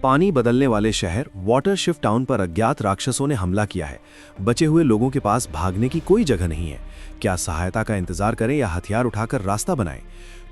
पानी बदलने वाले शहर वाटरशिफ्ट टाउन पर अज्ञात राक्षसों ने हमला किया है। बचे हुए लोगों के पास भागने की कोई जगह नहीं है। क्या सहायता का इंतजार करें या हथियार उठाकर रास्ता बनाएं?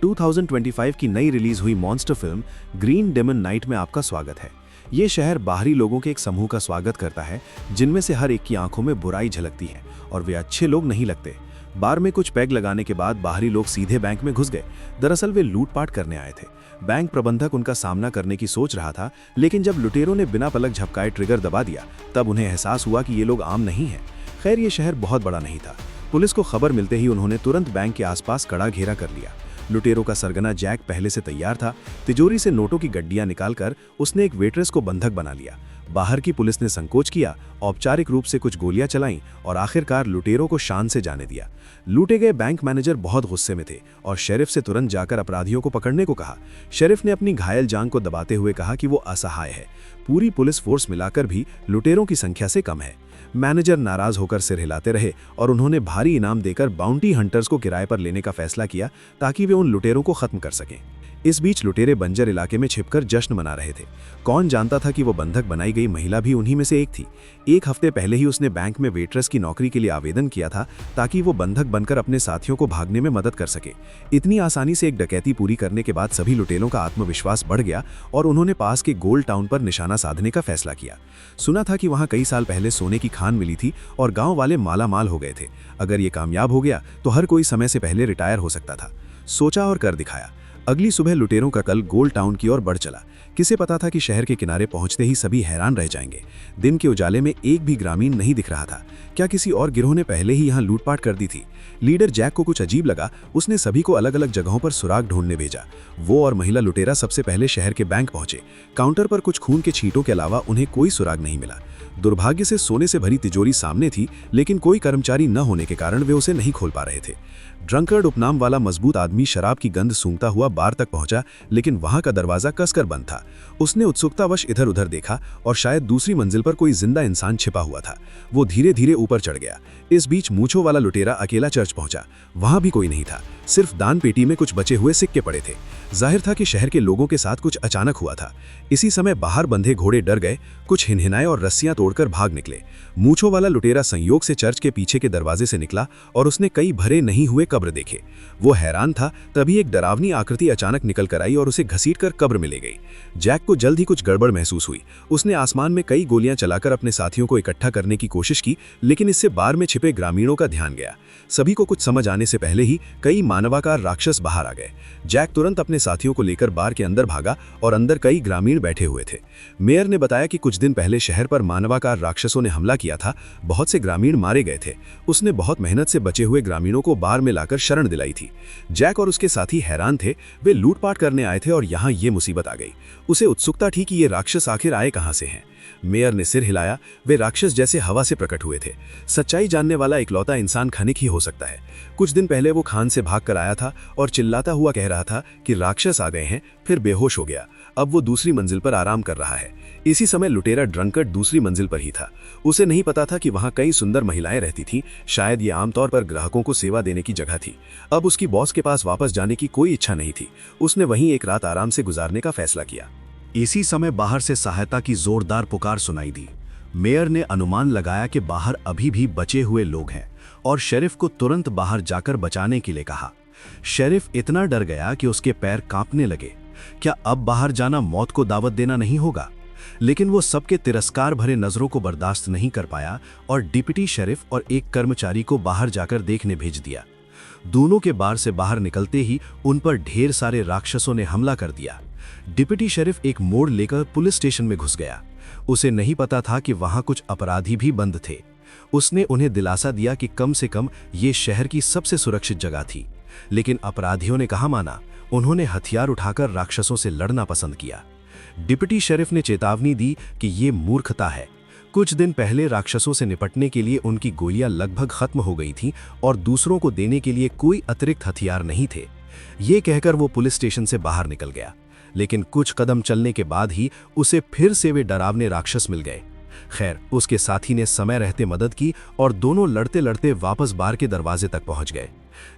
2025 की नई रिलीज हुई monster film green demon night में आपका स्वागत है। ये शहर बाहरी लोगों के एक समूह का स्वागत करता है, जिनमें से हर एक की आंखों में बुराई झलकती है और वे अच्छे लोग नहीं लगते। बार में कुछ पैग लगाने के बाद बाहरी लोग सीधे बैंक में घुस गए। दरअसल वे लूटपाट करने आए थे। बैंक प्रबंधक उनका सामना करने की सोच रहा था, लेकिन जब लुटेरों ने बिना पलक झपकाए ट्रिगर दबा दिया, तब उन्हें एहसास हुआ कि ये लोग आम नहीं हैं। खैर, ये शहर बहुत बड़ा नहीं था। पुलिस को खबर मिलते ही उन्होंने तुरंत बैंक के आसपास कड़ा घेरा कर लिया। लुटेरों का सरगना जैक पहले से तैयार था। तिजोरी से नोटों की गड्डियां निकालकर उसने एक वेट्रेस को बंधक बना लिया। बाहर की पुलिस ने संकोच किया, औपचारिक रूप से कुछ गोलियां चलाईं और आखिरकार लुटेरों को शान से जाने दिया। लूटे गए बैंक मैनेजर बहुत गुस्से में थे और शेरिफ से तुरंत जाकर अपराधियों को पकड़ने को कहा। शेरिफ ने अपनी घायल जांघ को दबाते हुए कहा कि वो असहाय है। पूरी पुलिस फोर्स मिलाकर भी लुटेरों की संख्या से कम है। मैनेजर नाराज होकर सिर हिलाते रहे और उन्होंने भारी इनाम देकर बाउंटी हंटर्स को किराए पर लेने का फैसला किया ताकि वे उन लुटेरों को खत्म कर सकें। इस बीच लुटेरे बंजर इलाके में छिपकर जश्न मना रहे थे। कौन जानता था कि वो बंधक बनाई गई महिला भी उन्हीं में से एक थी। एक हफ्ते पहले ही उसने बैंक में वेट्रेस की नौकरी के लिए आवेदन किया था ताकि वो बंधक बनकर अपने साथियों को भागने में मदद कर सके। इतनी आसानी से एक डकैती पूरी करने के बाद सभी लुटेरों का आत्मविश्वास बढ़ गया और उन्होंने पास के गोल्ड टाउन पर निशाना साधने का फैसला किया। सुना था कि वहां कई साल पहले सोने की खान मिली थी और गांव वाले मालामाल हो गए थे। अगर ये कामयाब हो गया तो हर कोई समय से पहले रिटायर हो सकता था। सोचा और कर दिखाया। अगली सुबह लुटेरों का कल गोल्ड टाउन की ओर बढ़ चला। किसे पता था कि शहर के किनारे पहुंचते ही सभी हैरान रह जाएंगे। दिन के उजाले में एक भी ग्रामीण नहीं दिख रहा था। क्या किसी और गिरोह ने पहले ही यहां लूटपाट कर दी थी? लीडर जैक को कुछ अजीब लगा। उसने सभी को अलग अलग जगहों पर सुराग ढूंढने भेजा। वो और महिला लुटेरा सबसे पहले शहर के बैंक पहुंचे। काउंटर पर कुछ खून के छींटों के अलावा उन्हें कोई सुराग नहीं मिला। दुर्भाग्य से सोने से भरी तिजोरी सामने थी, लेकिन कोई कर्मचारी न होने के कारण वे उसे नहीं खोल पा रहे थे। ड्रंकर्ड उपनाम वाला मजबूत आदमी शराब की गंध सूंघता हुआ बार तक पहुंचा, लेकिन वहां का दरवाजा कसकर बंद था। उसने उत्सुकतावश इधर उधर देखा और शायद दूसरी मंजिल पर कोई जिंदा इंसान छिपा हुआ था। वो धीरे धीरे ऊपर चढ़ गया। इस बीच मूंछों वाला लुटेरा अकेला चर्च पहुंचा। वहां भी कोई नहीं था, सिर्फ दान पेटी में कुछ बचे हुए सिक्के पड़े थे। जाहिर था कि शहर के लोगों के साथ कुछ अचानक हुआ था। इसी समय बाहर बंधे घोड़े डर गए, कुछ हिनहिनाए और रस्सियां तोड़कर भाग निकले। मूंछों वाला लुटेरा संयोग से चर्च के पीछे के दरवाजे से निकला और उसने कई भरे नहीं हुए कब्र देखे। वो हैरान था, तभी एक डरावनी आकृति अचानक निकल कर आई और उसे घसीटकर कब्र में ले गई। जैक को जल्द ही कुछ गड़बड़ महसूस हुई। उसने आसमान में कई गोलियां चलाकर अपने साथियों को इकट्ठा करने की कोशिश की, लेकिन इससे बार में छिपे ग्रामीणों का ध्यान गया। सभी को कुछ समझ आने से पहले ही कई मानवाकार राक्षस बाहर आ गए। जैक तुरंत अपने साथियों को लेकर बार के अंदर भागा और अंदर कई ग्रामीण बैठे हुए थे। मेयर ने बताया कि कुछ दिन पहले शहर पर मानवाकार राक्षसों ने हमला किया था। बहुत से ग्रामीण मारे गए थे। उसने बहुत मेहनत से बचे हुए ग्रामीणों को बार में लाकर शरण दिलाई थी। जैक और उसके साथी हैरान थे। वे लूटपाट करने आए थे और यहाँ ये मुसीबत आ गई। उसे उत्सुकता थी कि ये राक्षस आखिर आए कहाँ से हैं। मेयर ने सिर हिलाया। वे राक्षस जैसे हवा से प्रकट हुए थे। सच्चाई जानने वाला इकलौता इंसान खनिक ही हो सकता है। कुछ दिन पहले वो खान से भाग कर आया था और चिल्लाता हुआ कह रहा था कि राक्षस आ गए हैं, फिर बेहोश हो गया। अब वो दूसरी मंजिल पर आराम कर रहा है। इसी समय लुटेरा ड्रंकर्ड दूसरी मंजिल पर ही था। उसे नहीं पता था कि वहां कई सुंदर महिलाएं रहती थीं। शायद ये आमतौर पर ग्राहकों को सेवा देने की जगह थी। अब उसकी बॉस के पास वापस जाने की कोई इच्छा नहीं थी। उसने वहीं एक रात आराम से गुजारने का फैसला किया। इसी समय बाहर से सहायता की जोरदार पुकार सुनाई दी। मेयर ने अनुमान लगाया कि बाहर अभी भी बचे हुए लोग हैं और शेरिफ को तुरंत बाहर जाकर बचाने के लिए कहा। शेरिफ इतना डर गया कि उसके पैर कांपने लगे। क्या अब बाहर जाना मौत को दावत देना नहीं होगा? लेकिन वो सबके तिरस्कार भरे नजरों को बर्दाश्त नहीं कर पाया और डिप्टी शेरिफ और एक कर्मचारी को बाहर जाकर देखने भेज दिया। दोनों के बार से बाहर निकलते ही उन पर ढेर सारे राक्षसों ने हमला कर दिया। डिप्टी शेरिफ एक मोड़ लेकर पुलिस स्टेशन में घुस गया। उसे नहीं पता था कि वहां कुछ अपराधी भी बंद थे। उसने उन्हें दिलासा दिया कि कम से कम ये शहर की सबसे सुरक्षित जगह थी। लेकिन अपराधियों ने कहाँ माना। उन्होंने हथियार उठाकर राक्षसों से लड़ना पसंद किया। डिप्टी शेरिफ ने चेतावनी दी कि ये मूर्खता है। कुछ दिन पहले राक्षसों से निपटने के लिए उनकी गोलियां लगभग खत्म हो गई थीं और दूसरों को देने के लिए कोई अतिरिक्त हथियार नहीं थे। ये कहकर वो पुलिस स्टेशन से बाहर निकल गया। लेकिन कुछ कदम चलने के बाद ही उसे फिर से वे डरावने राक्षस मिल गए। खैर, उसके साथी ने समय रहते मदद की और दोनों लड़ते लड़ते वापस बार के दरवाजे तक पहुंच गए।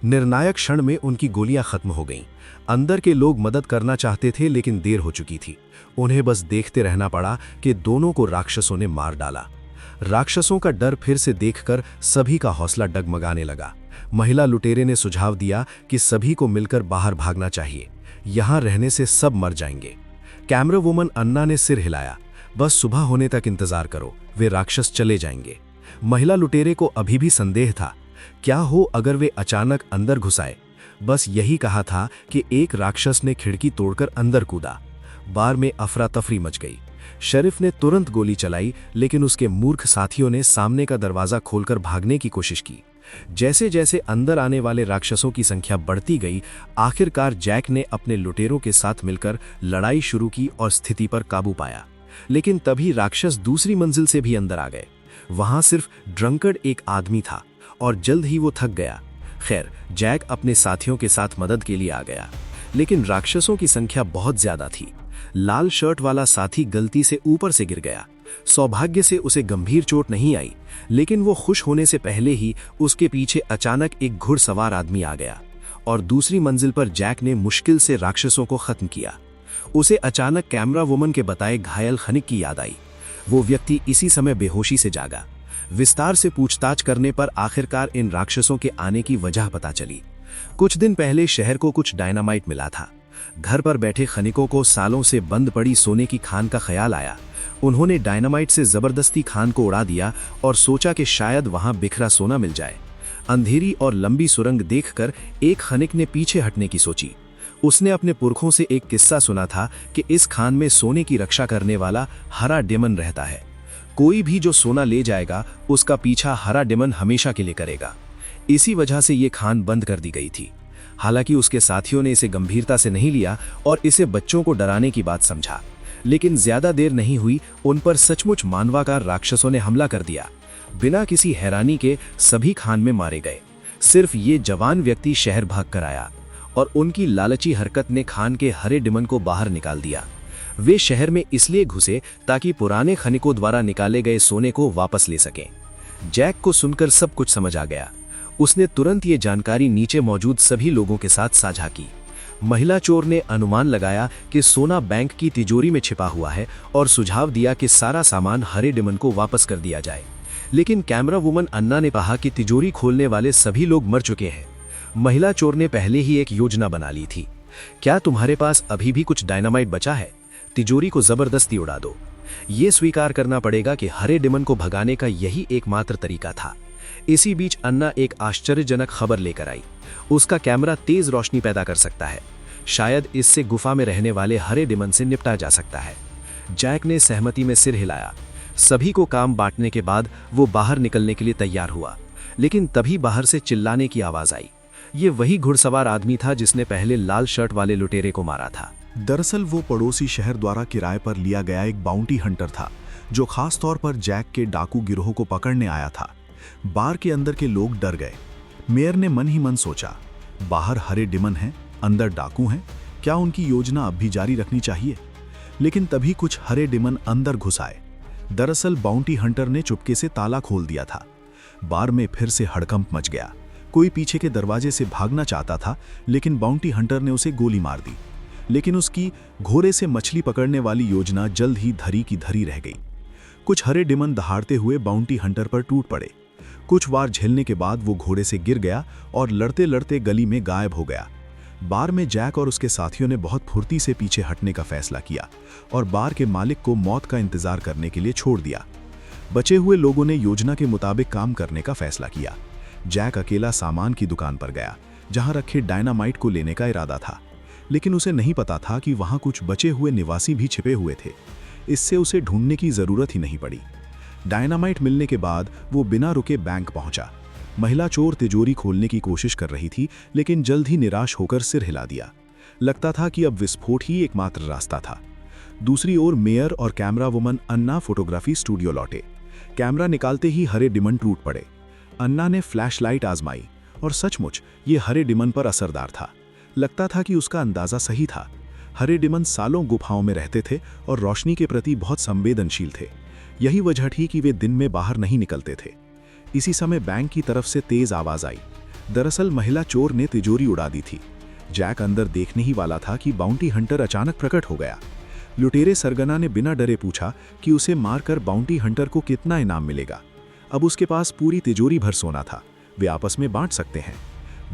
निर्णायक क्षण में उनकी गोलियां खत्म हो गईं। अंदर के लोग मदद करना चाहते थे लेकिन देर हो चुकी थी। उन्हें बस देखते रहना पड़ा कि दोनों को राक्षसों ने मार डाला। राक्षसों का डर फिर से देखकर सभी का हौसला डगमगाने लगा। महिला लुटेरे ने सुझाव दिया कि सभी को मिलकर बाहर भागना चाहिए, यहां रहने से सब मर जाएंगे। कैमरा वुमन अन्ना ने सिर हिलाया, बस सुबह होने तक इंतजार करो, वे राक्षस चले जाएंगे। महिला लुटेरे को अभी भी संदेह था, क्या हो अगर वे अचानक अंदर घुस आए। बस यही कहा था कि एक राक्षस ने खिड़की तोड़कर अंदर कूदा। बार में अफरा तफरी मच गई। शरीफ ने तुरंत गोली चलाई लेकिन उसके मूर्ख साथियों ने सामने का दरवाजा खोलकर भागने की कोशिश की। जैसे जैसे अंदर आने वाले राक्षसों की संख्या बढ़ती गई, आखिरकार जैक ने अपने लुटेरों के साथ मिलकर लड़ाई शुरू की और स्थिति पर काबू पाया। लेकिन तभी राक्षस दूसरी मंजिल से भी अंदर आ गए। वहां सिर्फ ड्रंकर्ड एक आदमी था और जल्द ही वो थक गया। खैर, जैक अपने साथियों के साथ मदद के लिए आ गया, लेकिन राक्षसों की संख्या बहुत ज्यादा थी। लाल शर्ट वाला साथी गलती से ऊपर से गिर गया। सौभाग्य से उसे गंभीर चोट नहीं आई, लेकिन वो खुश होने से पहले ही उसके पीछे अचानक एक घुड़सवार आदमी आ गया और दूसरी मंजिल पर जैक ने मुश्किल से राक्षसों को खत्म किया। उसे अचानक कैमरा वुमन के बताए घायल खनिक की याद आई। वो व्यक्ति इसी समय बेहोशी से जागा। विस्तार से पूछताछ करने पर आखिरकार इन राक्षसों के आने की वजह पता चली। कुछ दिन पहले शहर को कुछ डायनामाइट मिला था। घर पर बैठे खनिकों को सालों से बंद पड़ी सोने की खान का ख्याल आया। उन्होंने डायनामाइट से जबरदस्ती खान को उड़ा दिया और सोचा कि शायद वहां बिखरा सोना मिल जाए। अंधेरी और लंबी सुरंग देखकर एक खनिक ने पीछे हटने की सोची। उसने अपने पुरखों से एक किस्सा सुना था कि इस खान में सोने की रक्षा करने वाला हरा डेमन रहता है। कोई भी जो सोना ले जाएगा उसका पीछा हरा डेमन हमेशा के लिए करेगा। इसी वजह से ये खान बंद कर दी गई थी। हालांकि उसके साथियों ने इसे गंभीरता से नहीं लिया और इसे बच्चों को डराने की बात समझा। लेकिन ज्यादा देर नहीं हुई, उन पर सचमुच मानवाकार राक्षसों ने हमला कर दिया। बिना किसी हैरानी के सभी खान में मारे गए। सिर्फ ये जवान व्यक्ति शहर भाग कर आया और उनकी लालची हरकत ने खान के हरे डिमन को बाहर निकाल दिया। वे शहर में इसलिए घुसे ताकि पुराने खनिकों द्वारा निकाले गए सोने को वापस ले सकें। जैक को सुनकर सब कुछ समझ आ गया। उसने तुरंत ये जानकारी नीचे मौजूद सभी लोगों के साथ साझा की। महिला चोर ने अनुमान लगाया कि सोना बैंक की तिजोरी में छिपा हुआ है और सुझाव दिया कि सारा सामान हरे डिमन को वापस कर दिया जाए। लेकिन कैमरा वुमन अन्ना ने कहा कि तिजोरी खोलने वाले सभी लोग मर चुके हैं। महिला चोर ने पहले ही एक योजना बना ली थी। क्या तुम्हारे पास अभी भी कुछ डायनामाइट बचा है? तिजोरी को जबरदस्ती उड़ा दो। ये स्वीकार करना पड़ेगा कि हरे डिमन को भगाने का यही एकमात्र तरीका था। इसी बीच अन्ना एक आश्चर्यजनक खबर लेकर आई। उसका कैमरा तेज रोशनी पैदा कर सकता है। शायद इससे गुफा में रहने वाले हरे डिमन से निपटा जा सकता है। जैक ने सहमति में सिर हिलाया। सभी को काम बांटने के बाद वो बाहर निकलने के लिए तैयार हुआ, लेकिन तभी बाहर से चिल्लाने की आवाज आई। ये वही घुड़सवार आदमी था जिसने पहले लाल शर्ट वाले लुटेरे को मारा था। दरअसल वो पड़ोसी शहर द्वारा किराए पर लिया गया एक बाउंटी हंटर था, जो खास तौर पर जैक के डाकू गिरोह को पकड़ने आया था। बार के अंदर के लोग डर गए। मेयर ने मन ही मन सोचा, बाहर हरे डिमन हैं, अंदर डाकू हैं, क्या उनकी योजना अब भी जारी रखनी चाहिए? लेकिन तभी कुछ हरे डिमन अंदर घुस आए। दरअसल बाउंटी हंटर ने चुपके से ताला खोल दिया था। बार में फिर से हड़कंप मच गया। कोई पीछे के दरवाजे से भागना चाहता था, लेकिन बाउंटी हंटर ने उसे गोली मार दी। लेकिन उसकी घोड़े से मछली पकड़ने वाली योजना जल्द ही धरी की धरी रह गई। कुछ हरे डिमन दहाड़ते हुए बाउंटी हंटर पर टूट पड़े। कुछ वार झेलने के बाद वो घोड़े से गिर गया और लड़ते लड़ते गली में गायब हो गया। बार में जैक और उसके साथियों ने बहुत फुर्ती से पीछे हटने का फैसला किया और बार के मालिक को मौत का इंतजार करने के लिए छोड़ दिया। बचे हुए लोगों ने योजना के मुताबिक काम करने का फैसला किया। जैक अकेला सामान की दुकान पर गया, जहां रखे डायनामाइट को लेने का इरादा था, लेकिन उसे नहीं पता था कि वहां कुछ बचे हुए निवासी भी छिपे हुए थे। इससे उसे ढूंढने की जरूरत ही नहीं पड़ी। डायनामाइट मिलने के बाद वो बिना रुके बैंक पहुंचा। महिला चोर तिजोरी खोलने की कोशिश कर रही थी, लेकिन जल्द ही निराश होकर सिर हिला दिया। लगता था कि अब विस्फोट ही एकमात्र रास्ता था। दूसरी ओर मेयर और कैमरा वुमन अन्ना फोटोग्राफी स्टूडियो लौटे। कैमरा निकालते ही हरे डिमन टूट पड़े। अन्ना ने फ्लैशलाइट आजमाई और सचमुच ये हरे डिमन पर असरदार था। लगता था कि उसका अंदाजा सही था। हरे डिमन सालों गुफाओं में रहते थे और रोशनी के प्रति बहुत संवेदनशील थे। यही वजह थी कि वे दिन में बाहर नहीं निकलते थे। इसी समय बैंक की तरफ से तेज आवाज आई। दरअसल महिला चोर ने तिजोरी उड़ा दी थी। जैक अंदर देखने ही वाला था कि बाउंटी हंटर अचानक प्रकट हो गया। लुटेरे सरगना ने बिना डरे पूछा कि उसे मारकर बाउंटी हंटर को कितना इनाम मिलेगा। अब उसके पास पूरी तिजोरी भर सोना था, वे आपस में बांट सकते हैं।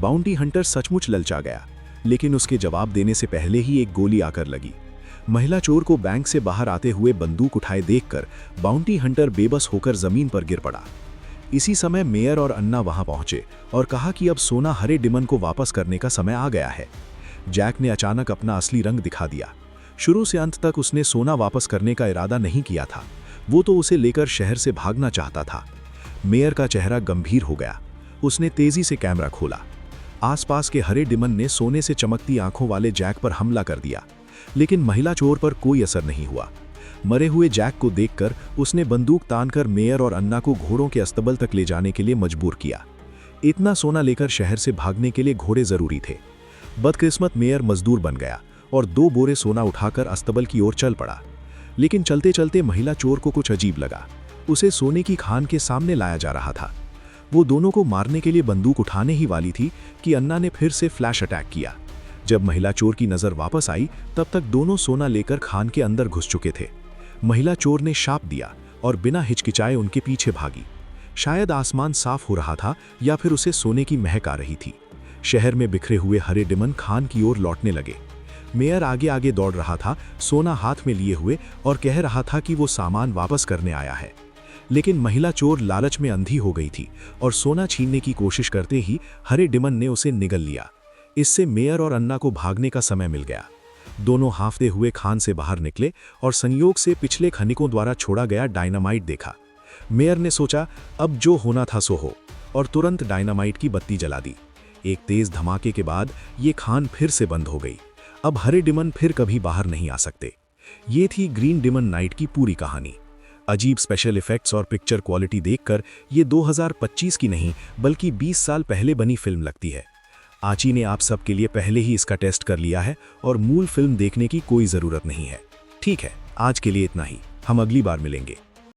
बाउंटी हंटर सचमुच ललचा गया, लेकिन उसके जवाब देने से पहले ही एक गोली आकर लगी। महिला चोर को बैंक से बाहर आते हुए बंदूक उठाए देखकर बाउंटी हंटर बेबस होकर जमीन पर गिर पड़ा। इसी समय मेयर और अन्ना वहां पहुंचे और कहा कि अब सोना हरे डिमन को वापस करने का समय आ गया है। जैक ने अचानक अपना असली रंग दिखा दिया। शुरू से अंत तक उसने सोना वापस करने का इरादा नहीं किया था, वो तो उसे लेकर शहर से भागना चाहता था। मेयर का चेहरा गंभीर हो गया। उसने तेजी से कैमरा खोला। आसपास के हरे डिमन ने सोने से चमकती आंखों वाले जैक पर हमला कर दिया, लेकिन महिला चोर पर कोई असर नहीं हुआ। मरे हुए जैक को देखकर उसने बंदूक तानकर मेयर और अन्ना को घोड़ों के अस्तबल तक ले जाने के लिए मजबूर किया। इतना सोना लेकर शहर से भागने के लिए घोड़े जरूरी थे। बदकिस्मत मेयर मजदूर बन गया और 2 बोरे सोना उठाकर अस्तबल की ओर चल पड़ा। लेकिन चलते चलते महिला चोर को कुछ अजीब लगा। उसे सोने की खान के सामने लाया जा रहा था। वो दोनों को मारने के लिए बंदूक उठाने ही वाली थी कि अन्ना ने फिर से फ्लैश अटैक किया। जब महिला चोर की नजर वापस आई तब तक दोनों सोना लेकर खान के अंदर घुस चुके थे। महिला चोर ने शाप दिया और बिना हिचकिचाए उनके पीछे भागी। शायद आसमान साफ हो रहा था या फिर उसे सोने की महक आ रही थी। शहर में बिखरे हुए हरे डिमन खान की ओर लौटने लगे। मेयर आगे आगे दौड़ रहा था, सोना हाथ में लिए हुए, और कह रहा था कि वो सामान वापस करने आया है। लेकिन महिला चोर लालच में अंधी हो गई थी और सोना छीनने की कोशिश करते ही हरे डिमन ने उसे निगल लिया। इससे मेयर और अन्ना को भागने का समय मिल गया। दोनों हांफते हुए खान से बाहर निकले और संयोग से पिछले खनिकों द्वारा छोड़ा गया डायनामाइट देखा। मेयर ने सोचा अब जो होना था सो हो, और तुरंत डायनामाइट की बत्ती जला दी। एक तेज धमाके के बाद ये खान फिर से बंद हो गई। अब हरे डिमन फिर कभी बाहर नहीं आ सकते। ये थी ग्रीन डिमन नाइट की पूरी कहानी। अजीब स्पेशल इफेक्ट्स और पिक्चर क्वालिटी देखकर ये 2025 की नहीं बल्कि 20 साल पहले बनी फिल्म लगती है। आची ने आप सबके लिए पहले ही इसका टेस्ट कर लिया है और मूल फिल्म देखने की कोई ज़रूरत नहीं है। ठीक है, आज के लिए इतना ही। हम अगली बार मिलेंगे।